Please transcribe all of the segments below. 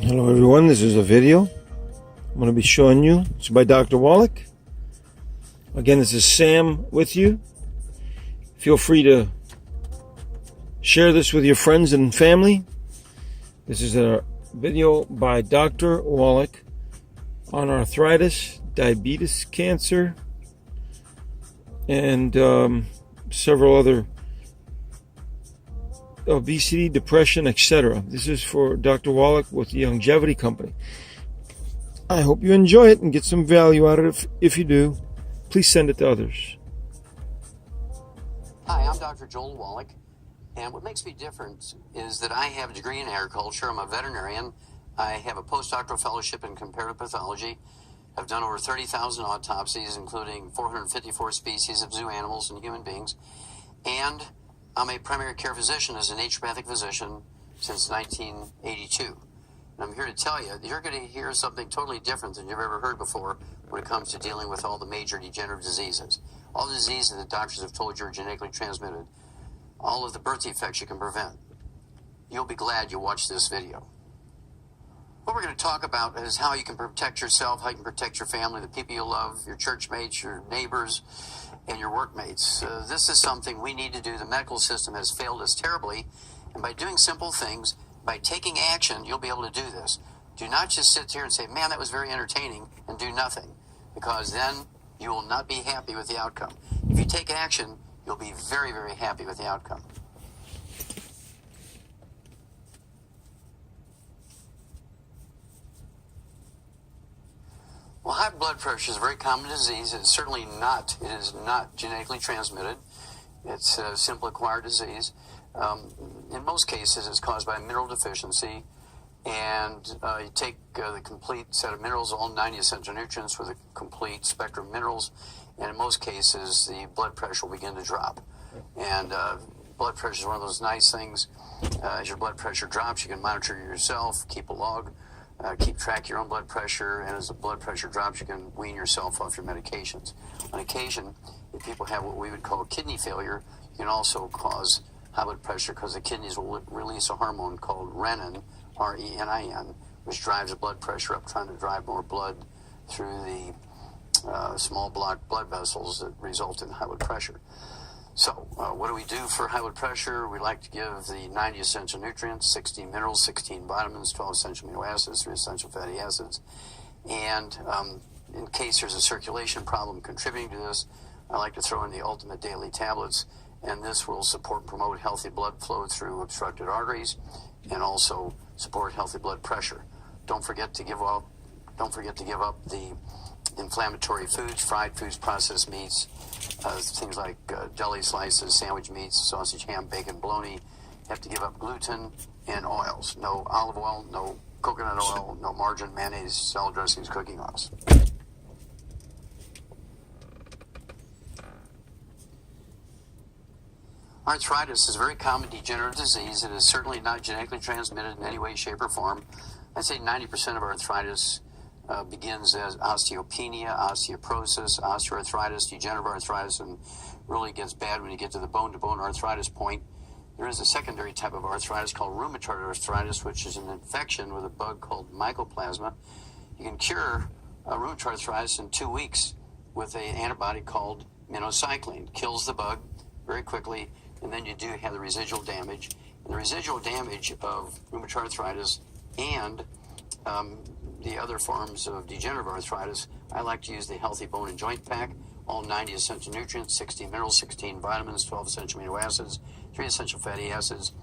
Hello everyone, this is a video I'm going to be showing you. It's by Dr. Wallach. Again, this is Sam with you. Feel free to share this with your friends and family. This is a video by Dr. Wallach on arthritis, diabetes, cancer, and several other obesity, depression, etc. This is for Dr. Wallach with the Longevity Company. I hope you enjoy it and get some value out of it. If you do, please send it to others. Hi, I'm Dr. Joel Wallach, and what makes me different is that I have a degree in agriculture. I'm a veterinarian. I have a postdoctoral fellowship in comparative pathology. I've done over 30,000 autopsies, including 454 species of zoo animals and human beings, and I'm a primary care physician as a naturopathic physician since 1982. And I'm here to tell you, you're going to hear something totally different than you've ever heard before when it comes to dealing with all the major degenerative diseases. All the diseases that doctors have told you are genetically transmitted. All of the birth defects you can prevent. You'll be glad you watched this video. What we're going to talk about is how you can protect yourself, how you can protect your family, the people you love, your church mates, your neighbors, and your workmates. This is something we need to do. The medical system has failed us terribly, and by doing simple things, by taking action, you'll be able to do this. Do not just sit here and say, man, that was very entertaining, and do nothing, because then you will not be happy with the outcome. If you take action, you'll be very, very happy with the outcome. Well, high blood pressure is a very common disease. It is not genetically transmitted. It's a simple acquired disease. In most cases, it's caused by a mineral deficiency. And you take the complete set of minerals, all 90 essential nutrients with a complete spectrum of minerals. And in most cases, the blood pressure will begin to drop. And blood pressure is one of those nice things. As your blood pressure drops, you can monitor yourself, keep a log. Keep track of your own blood pressure, and as the blood pressure drops, you can wean yourself off your medications. On occasion, if people have what we would call kidney failure, you can also cause high blood pressure because the kidneys will release a hormone called renin, R-E-N-I-N, which drives the blood pressure up, trying to drive more blood through the small blocked blood vessels that result in high blood pressure. So, what do we do for high blood pressure? We like to give the 90 essential nutrients, 16 minerals, 16 vitamins, 12 essential amino acids, 3 essential fatty acids. And in case there's a circulation problem contributing to this, I like to throw in the ultimate daily tablets, and this will support and promote healthy blood flow through obstructed arteries and also support healthy blood pressure. Don't forget to give up the inflammatory foods, fried foods, processed meats, things like deli slices, sandwich meats, sausage, ham, bacon, bologna. You have to give up gluten and oils. No olive oil, no coconut oil, no margarine, mayonnaise, salad dressings, cooking oils. Arthritis is a very common degenerative disease. It is certainly not genetically transmitted in any way, shape, or form. I'd say 90% of arthritis begins as osteopenia, osteoporosis, osteoarthritis, degenerative arthritis, and really gets bad when you get to the bone-to-bone arthritis point. There is a secondary type of arthritis called rheumatoid arthritis, which is an infection with a bug called mycoplasma. You can cure rheumatoid arthritis in 2 weeks with an antibody called minocycline. Kills the bug very quickly, and then you do have the residual damage. And the residual damage of rheumatoid arthritis and the other forms of degenerative arthritis, I like to use the Healthy Bone and Joint Pack, all 90 essential nutrients, 16 minerals, 16 vitamins, 12 essential amino acids, 3 essential fatty acids.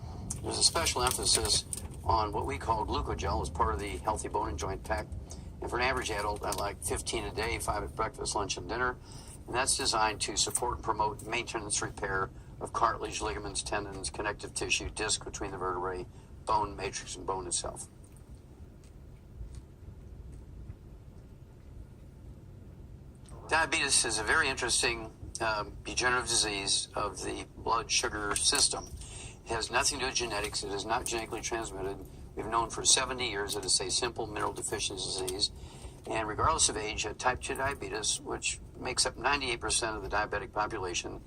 There's a special emphasis on what we call glucogel as part of the Healthy Bone and Joint Pack. And for an average adult, I like 15 a day, 5 at breakfast, lunch, and dinner. And that's designed to support and promote maintenance repair of cartilage, ligaments, tendons, connective tissue, disc between the vertebrae, bone matrix, and bone itself. Diabetes is a very interesting degenerative disease of the blood sugar system. It has nothing to do with genetics. It is not genetically transmitted. We've known for 70 years that it's a simple mineral deficiency disease. And regardless of age, type 2 diabetes, which makes up 98% of the diabetic population,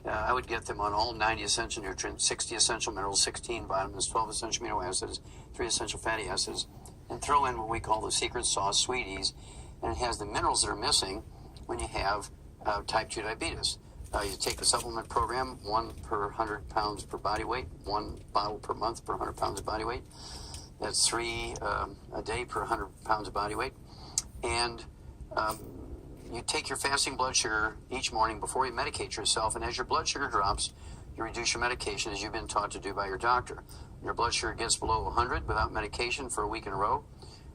I would get them on all 90 essential nutrients, 60 essential minerals, 16 vitamins, 12 essential amino acids, 3 essential fatty acids, and throw in what we call the secret sauce sweeties, and it has the minerals that are missing when you have type 2 diabetes. You take the supplement program, 1 per 100 pounds per body weight, 1 bottle per month per 100 pounds of body weight. That's 3 a day per 100 pounds of body weight. And you take your fasting blood sugar each morning before you medicate yourself, and as your blood sugar drops, you reduce your medication as you've been taught to do by your doctor. When your blood sugar gets below 100 without medication for a week in a row,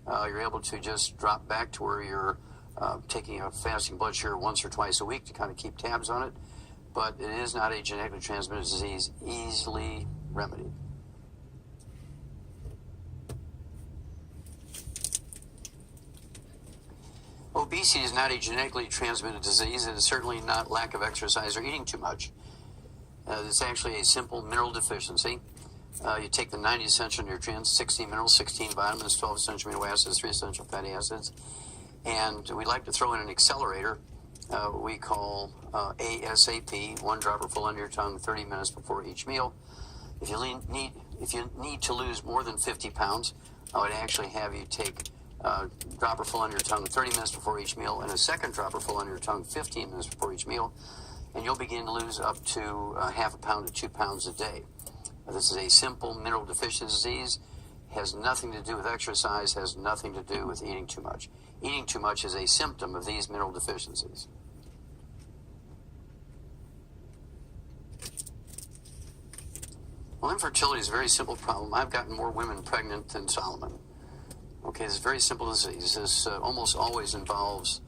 you're able to just drop back to where you're taking a fasting blood sugar once or twice a week to kind of keep tabs on it. But it is not a genetically transmitted disease, easily remedied. Obesity is not a genetically transmitted disease. It is certainly not lack of exercise or eating too much. It's actually a simple mineral deficiency. You take the 90 essential nutrients, 60 minerals, 16 vitamins, 12 essential amino acids, 3 essential fatty acids, and we like to throw in an accelerator we call ASAP, 1 dropper full under your tongue 30 minutes before each meal. If you need to lose more than 50 pounds, I would actually have you take dropper full under your tongue 30 minutes before each meal, and a second dropper full under your tongue 15 minutes before each meal, and you'll begin to lose up to half a pound to 2 pounds a day. This is a simple mineral deficiency disease, has nothing to do with exercise, has nothing to do with eating too much. Eating too much is a symptom of these mineral deficiencies. Well, infertility is a very simple problem. I've gotten more women pregnant than Solomon. Okay, it's a very simple disease. This almost always involves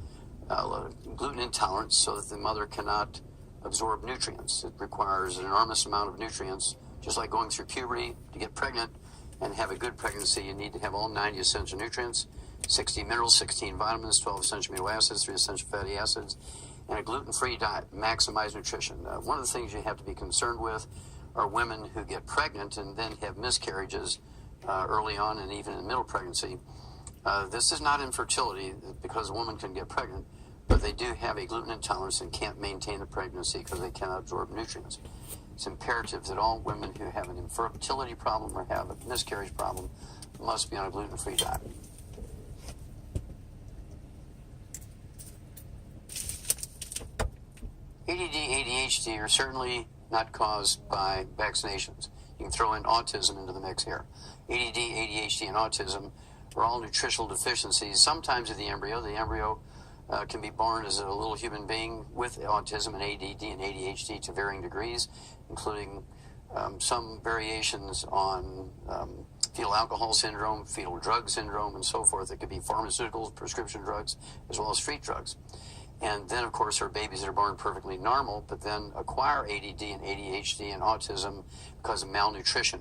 gluten intolerance, so that the mother cannot absorb nutrients. It requires an enormous amount of nutrients, just like going through puberty. To get pregnant and have a good pregnancy, you need to have all 90 essential nutrients, 60 minerals, 16 vitamins, 12 essential amino acids, 3 essential fatty acids, and a gluten-free diet. Maximize nutrition. One of the things you have to be concerned with are women who get pregnant and then have miscarriages early on and even in middle pregnancy. This is not infertility because a woman can get pregnant, but they do have a gluten intolerance and can't maintain the pregnancy because they cannot absorb nutrients. It's imperative that all women who have an infertility problem or have a miscarriage problem must be on a gluten-free diet. ADD, ADHD are certainly not caused by vaccinations. You can throw in autism into the mix here. ADD, ADHD, and autism are all nutritional deficiencies, sometimes of the embryo. The embryo can be born as a little human being with autism and ADD and ADHD to varying degrees, including some variations on fetal alcohol syndrome, fetal drug syndrome, and so forth. It could be pharmaceuticals, prescription drugs, as well as street drugs. And then, of course, there are babies that are born perfectly normal, but then acquire ADD and ADHD and autism because of malnutrition.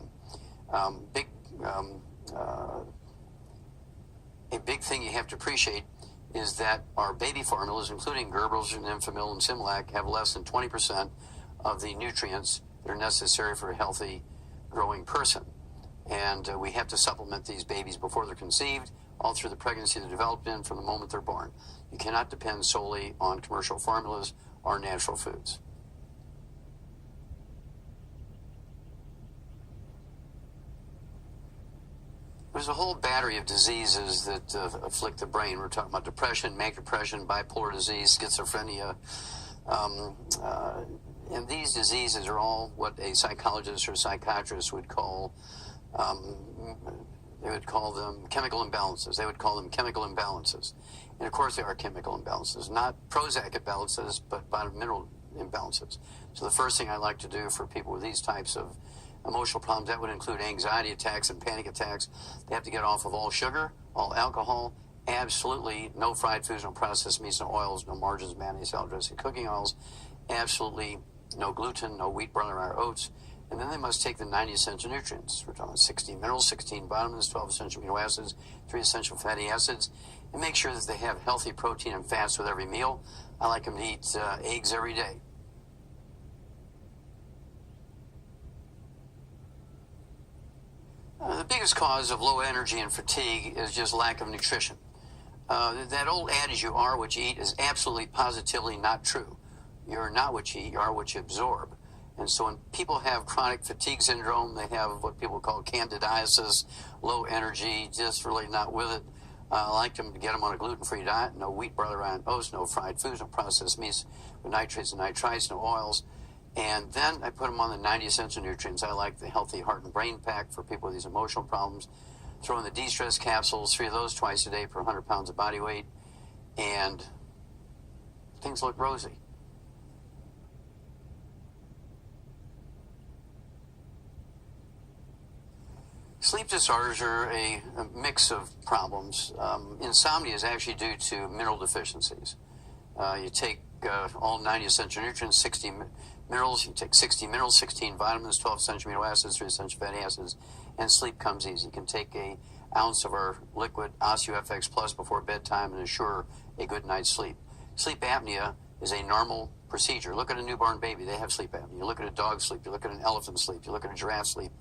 A big thing you have to appreciate is that our baby formulas, including Gerber's and Enfamil and Similac, have less than 20% of the nutrients that are necessary for a healthy growing person. And we have to supplement these babies before they're conceived, all through the pregnancy they're developed in, from the moment they're born. You cannot depend solely on commercial formulas or natural foods. There's a whole battery of diseases that afflict the brain. We're talking about depression, manic depression, bipolar disease, schizophrenia. And these diseases are all what a psychologist or psychiatrist would call, they would call them chemical imbalances. They would call them chemical imbalances. And of course they are chemical imbalances, not Prozac imbalances, but mineral imbalances. So the first thing I like to do for people with these types of emotional problems, that would include anxiety attacks and panic attacks. They have to get off of all sugar, all alcohol, absolutely no fried foods, no processed meats, no oils, no margarines, mayonnaise, salad dressing, cooking oils, absolutely no gluten, no wheat, barley, or oats. And then they must take the 90 essential nutrients. We're talking 16 minerals, 16 vitamins, 12 essential amino acids, 3 essential fatty acids, and make sure that they have healthy protein and fats with every meal. I like them to eat eggs every day. The biggest cause of low energy and fatigue is just lack of nutrition. That old adage, you are what you eat, is absolutely positively not true. You're not what you eat, you are what you absorb. And so when people have chronic fatigue syndrome, they have what people call candidiasis, low energy, just really not with it. I like them to get them on a gluten-free diet, no wheat, barley, rye, and oats, no fried foods, no processed meats with nitrates and nitrites, no oils. And then I put them on the 90 essential nutrients. I like the healthy heart and brain pack for people with these emotional problems. Throw in the de-stress capsules, 3 of those twice a day per 100 pounds of body weight, and things look rosy. Sleep disorders are a mix of problems. Insomnia is actually due to mineral deficiencies. You take all 90 essential nutrients, 60 minerals, you take 60 minerals, 16 vitamins, 12 essential amino acids, 3 essential fatty acids, and sleep comes easy. You can take an ounce of our liquid OsteoFX Plus before bedtime and ensure a good night's sleep. Sleep apnea is a normal procedure. Look at a newborn baby, they have sleep apnea. You look at a dog sleep, you look at an elephant sleep, you look at a giraffe sleep.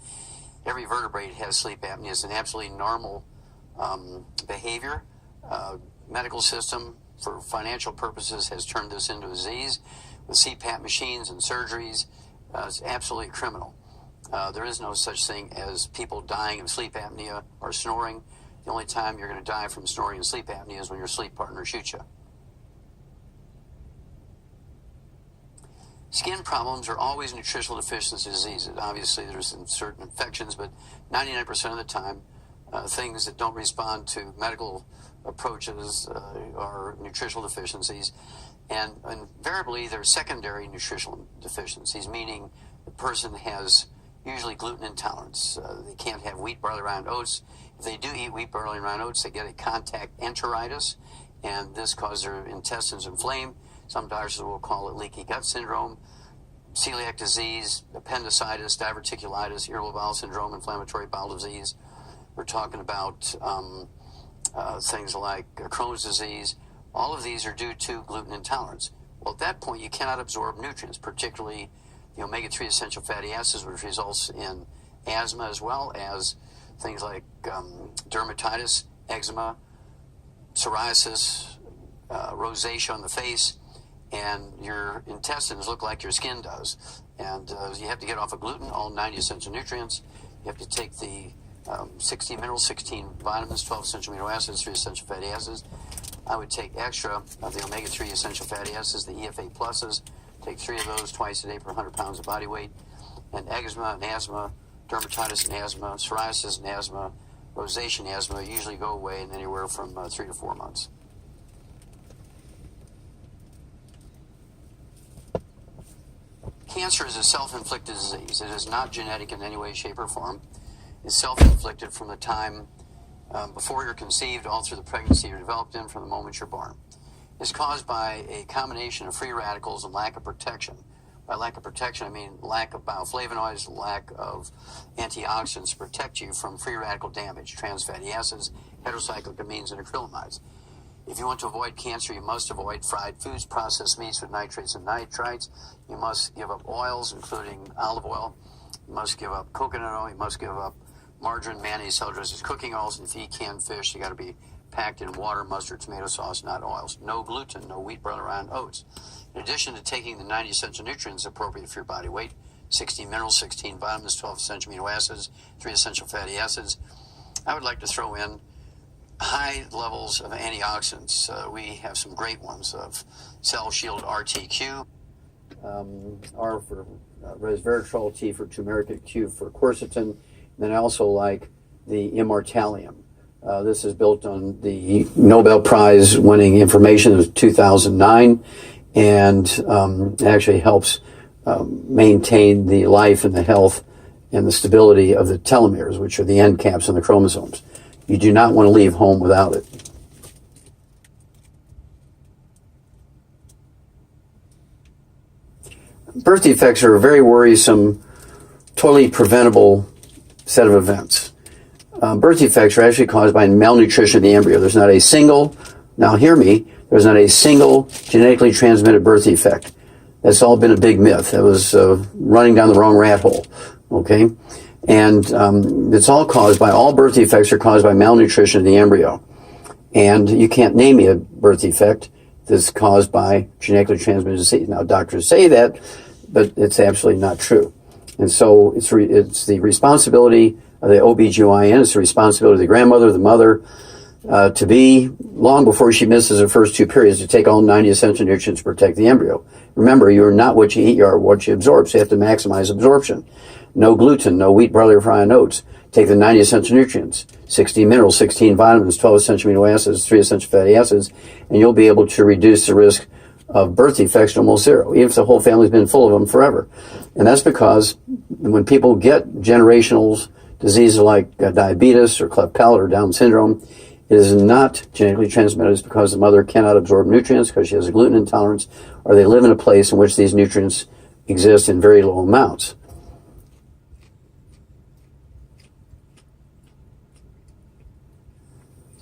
Every vertebrate has sleep apnea. It's an absolutely normal behavior. Medical system, for financial purposes, has turned this into a disease with CPAP machines and surgeries. It's absolutely criminal. There is no such thing as people dying of sleep apnea or snoring. The only time you're going to die from snoring and sleep apnea is when your sleep partner shoots you. Skin problems are always nutritional deficiency diseases. Obviously, there's certain infections, but 99% of the time, things that don't respond to medical approaches are nutritional deficiencies. And invariably, they're secondary nutritional deficiencies, meaning the person has usually gluten intolerance. They can't have wheat, barley, rye, and oats. If they do eat wheat, barley, rye, and oats, they get a contact enteritis, and this causes their intestines inflamed. Some doctors will call it leaky gut syndrome, celiac disease, appendicitis, diverticulitis, irritable bowel syndrome, inflammatory bowel disease. We're talking about things like Crohn's disease. All of these are due to gluten intolerance. Well, at that point, you cannot absorb nutrients, particularly the omega-3 essential fatty acids, which results in asthma, as well as things like dermatitis, eczema, psoriasis, rosacea on the face, and your intestines look like your skin does. And you have to get off of gluten, all 90 essential nutrients. You have to take the 60 minerals, 16 vitamins, 12 essential amino acids, 3 essential fatty acids. I would take extra of the omega-3 essential fatty acids, the EFA pluses. Take 3 of those twice a day per 100 pounds of body weight. And eczema and asthma, dermatitis and asthma, psoriasis and asthma, rosacea and asthma usually go away in anywhere from 3 to 4 months. Cancer is a self-inflicted disease. It is not genetic in any way, shape, or form. It's self-inflicted from the time before you're conceived, all through the pregnancy you're developed in, from the moment you're born. It's caused by a combination of free radicals and lack of protection. By lack of protection, I mean lack of bioflavonoids, lack of antioxidants to protect you from free radical damage, trans fatty acids, heterocyclic amines, and acrylamides. If you want to avoid cancer, you must avoid fried foods, processed meats with nitrates and nitrites. You must give up oils, including olive oil. You must give up coconut oil. You must give up margarine, mayonnaise, salad dressings, cooking oils. If you eat canned fish, you got to be packed in water, mustard, tomato sauce, not oils. No gluten, no wheat, barley, rye, and oats. In addition to taking the 90 essential nutrients appropriate for your body weight, 60 minerals, 16 vitamins, 12 essential amino acids, 3 essential fatty acids, I would like to throw in high levels of antioxidants. We have some great ones of Cell Shield RTQ, R for resveratrol, T for turmeric, Q for quercetin. And then I also like the Immortalium. This is built on the Nobel Prize winning information of 2009, and it actually helps maintain the life and the health and the stability of the telomeres, which are the end caps on the chromosomes. You do not want to leave home without it. Birth defects are a very worrisome, totally preventable set of events. Birth defects are actually caused by malnutrition of the embryo. There's not a single, now hear me, there's not a single genetically transmitted birth defect. That's all been a big myth. That was running down the wrong rat hole, okay? And it's all caused by, all birth defects are caused by malnutrition of the embryo. And you can't name me a birth defect that's caused by genetically transmitted disease. Now, doctors say that, but it's absolutely not true. And so it's the responsibility of the OBGYN, it's the responsibility of the grandmother, the mother, to be, long before she misses her first 2 periods, to take all 90 essential nutrients to protect the embryo. Remember, you're not what you eat, you are what you absorb, so you have to maximize absorption. No gluten, no wheat, barley, or refined oats. Take the 90 essential nutrients, 16 minerals, 16 vitamins, 12 essential amino acids, 3 essential fatty acids, and you'll be able to reduce the risk of birth defects to almost zero, even if the whole family's been full of them forever. And that's because when people get generational diseases like diabetes or cleft palate or Down syndrome, it is not genetically transmitted. It's because the mother cannot absorb nutrients because she has a gluten intolerance, or they live in a place in which these nutrients exist in very low amounts.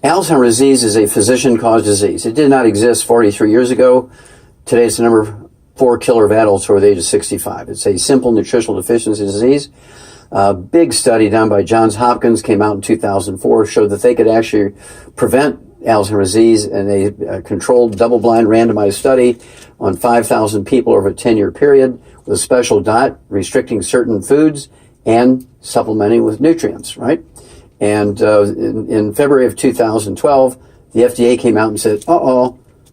Alzheimer's disease is a physician-caused disease. It did not exist 43 years ago. Today it's the number 4 killer of adults over the age of 65. It's a simple nutritional deficiency disease. A big study done by Johns Hopkins came out in 2004 showed that they could actually prevent Alzheimer's disease in a controlled double-blind randomized study on 5,000 people over a 10-year period with a special diet, restricting certain foods and supplementing with nutrients, right? And in February of 2012, the FDA came out and said,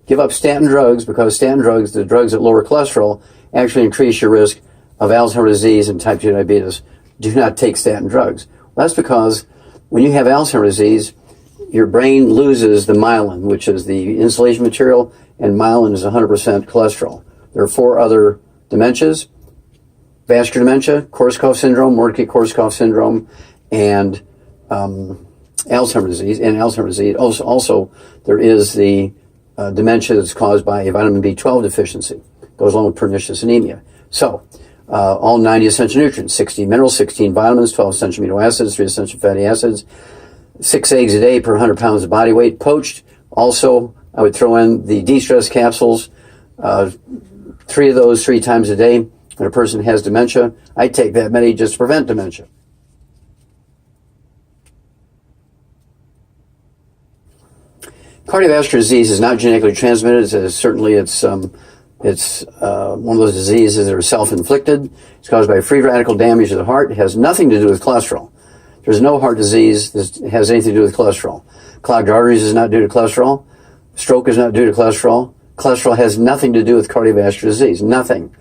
give up statin drugs, because statin drugs, the drugs that lower cholesterol, actually increase your risk of Alzheimer's disease and type 2 diabetes. Do not take statin drugs. Well, that's because when you have Alzheimer's disease, your brain loses the myelin, which is the insulation material, and myelin is 100% cholesterol. There are 4 other dementias: vascular dementia, Korsakoff syndrome, Mordecai-Korsakoff syndrome, and Alzheimer's disease. And Alzheimer's disease, also there is the dementia that's caused by a vitamin B12 deficiency. Goes along with pernicious anemia. So, all 90 essential nutrients, 16 minerals, 16 vitamins, 12 essential amino acids, 3 essential fatty acids, 6 eggs a day per 100 pounds of body weight, poached. Also, I would throw in the de-stress capsules, 3 of those 3 times a day. When a person has dementia, I take that many just to prevent dementia. Cardiovascular disease is not genetically transmitted. Certainly, it's one of those diseases that are self-inflicted. It's caused by free radical damage to the heart. It has nothing to do with cholesterol. There's no heart disease that has anything to do with cholesterol. Clogged arteries is not due to cholesterol. Stroke is not due to cholesterol. Cholesterol has nothing to do with cardiovascular disease. Nothing.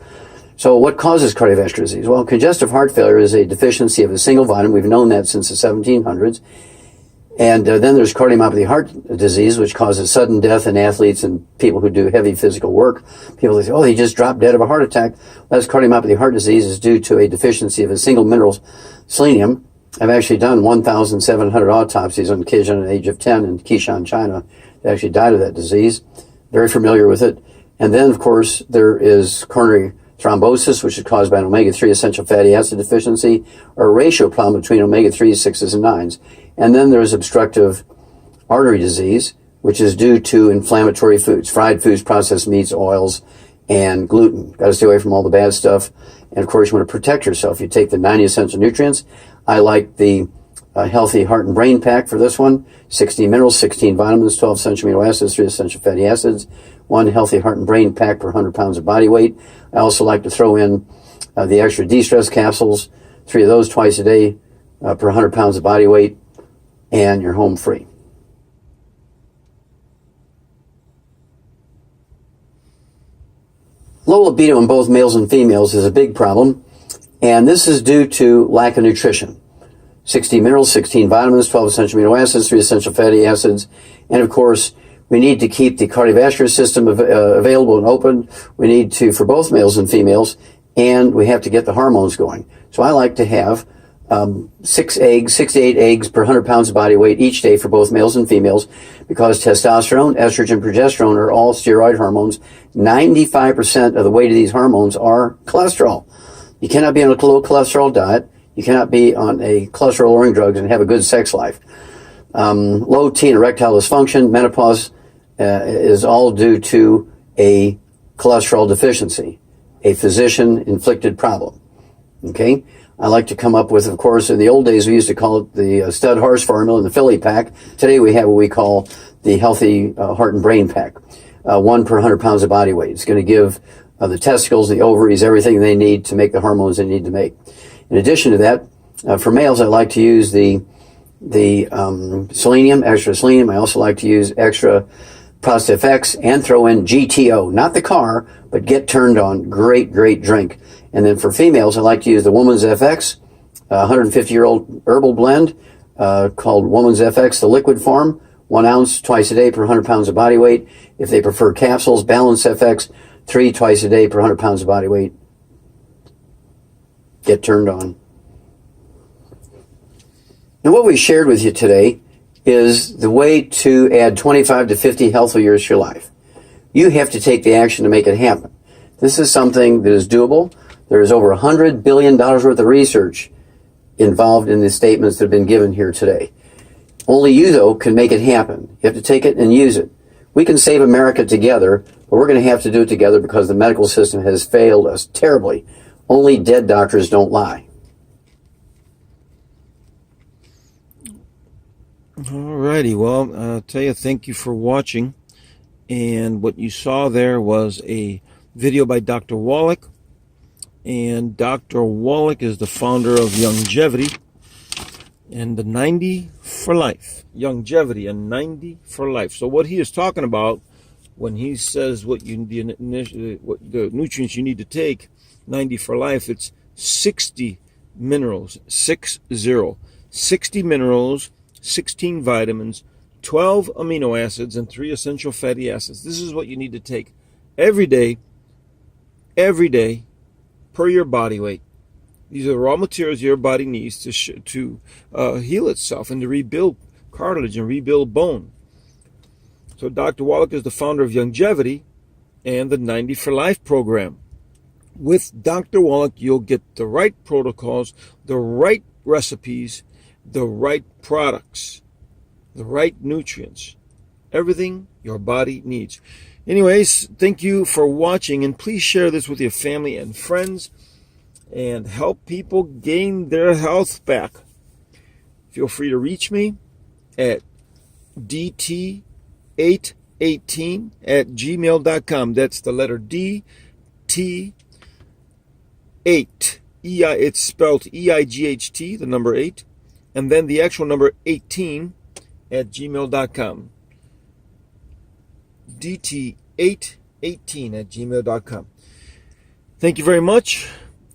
So what causes cardiovascular disease? Well, congestive heart failure is a deficiency of a single vitamin. We've known that since the 1700s. And then there's cardiomyopathy heart disease, which causes sudden death in athletes and people who do heavy physical work. People say, he just dropped dead of a heart attack. That's cardiomyopathy heart disease is due to a deficiency of a single mineral, selenium. I've actually done 1,700 autopsies on kids under the age of 10 in Qishan, China, that actually died of that disease. Very familiar with it. And then, of course, there is coronary thrombosis, which is caused by an omega-3 essential fatty acid deficiency, or a ratio problem between omega-3s, 6s, and 9s. And then there's obstructive artery disease, which is due to inflammatory foods, fried foods, processed meats, oils, and gluten. Got to stay away from all the bad stuff. And, of course, you want to protect yourself. You take the 90 essential nutrients. I like the Healthy Heart and Brain Pack for this one. 16 minerals, 16 vitamins, 12 essential amino acids, 3 essential fatty acids, 1 Healthy Heart and Brain Pack per 100 pounds of body weight. I also like to throw in the extra de-stress capsules, 3 of those twice a day per 100 pounds of body weight, and you're home free. Low libido in both males and females is a big problem, and this is due to lack of nutrition. 16 minerals, 16 vitamins, 12 essential amino acids, 3 essential fatty acids, and of course, we need to keep the cardiovascular system available and open. We need to, for both males and females, and we have to get the hormones going. So I like to have 6 to 8 eggs per 100 pounds of body weight each day for both males and females, because testosterone, estrogen, progesterone are all steroid hormones. 95% of the weight of these hormones are cholesterol. You cannot be on a low cholesterol diet. You cannot be on a cholesterol-lowering drugs and have a good sex life. Low T and erectile dysfunction, menopause is all due to a cholesterol deficiency, a physician-inflicted problem. Okay? I like to come up with, of course, in the old days we used to call it the stud horse formula and the Philly pack. Today we have what we call the Healthy Heart and Brain Pack. 1 per 100 pounds of body weight. It's going to give the testicles, the ovaries, everything they need to make the hormones they need to make. In addition to that, for males, I like to use the selenium, extra selenium. I also like to use extra Prostate FX and throw in GTO, not the car, but Get Turned On. Great, great drink. And then for females, I like to use the Woman's FX, 150-year-old herbal blend called Woman's FX, the liquid form, 1 ounce twice a day per 100 pounds of body weight. If they prefer capsules, Balance FX, 3 twice a day per 100 pounds of body weight. Get turned on. Now, what we shared with you today is the way to add 25 to 50 healthy years to your life. You have to take the action to make it happen. This is something that is doable. There is over $100 billion worth of research involved in the statements that have been given here today. Only you, though, can make it happen. You have to take it and use it. We can save America together, but we're going to have to do it together because the medical system has failed us terribly. Only dead doctors don't lie. Alrighty, well, I'll tell you, thank you for watching. And what you saw there was a video by Dr. Wallach. And Dr. Wallach is the founder of Longevity and the 90 for life. Longevity and 90 for life. So what he is talking about when he says what the nutrients you need to take, 90 for life, it's 60 minerals, 60 minerals, 16 vitamins, 12 amino acids, and 3 essential fatty acids. This is what you need to take every day, per your body weight. These are the raw materials your body needs to heal itself and to rebuild cartilage and rebuild bone. So Dr. Wallach is the founder of Longevity and the 90 for Life program. With Dr. Wallach, you'll get the right protocols, the right recipes, the right products, the right nutrients, everything your body needs. Anyways, thank you for watching, and please share this with your family and friends and help people gain their health back. Feel free to reach me at dt818@gmail.com. That's the letter D, T, 8. It's spelled EIGHT, the number 8. And then the actual number 18@gmail.com. dt818@gmail.com. Thank you very much,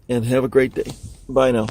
and have a great day. Bye now.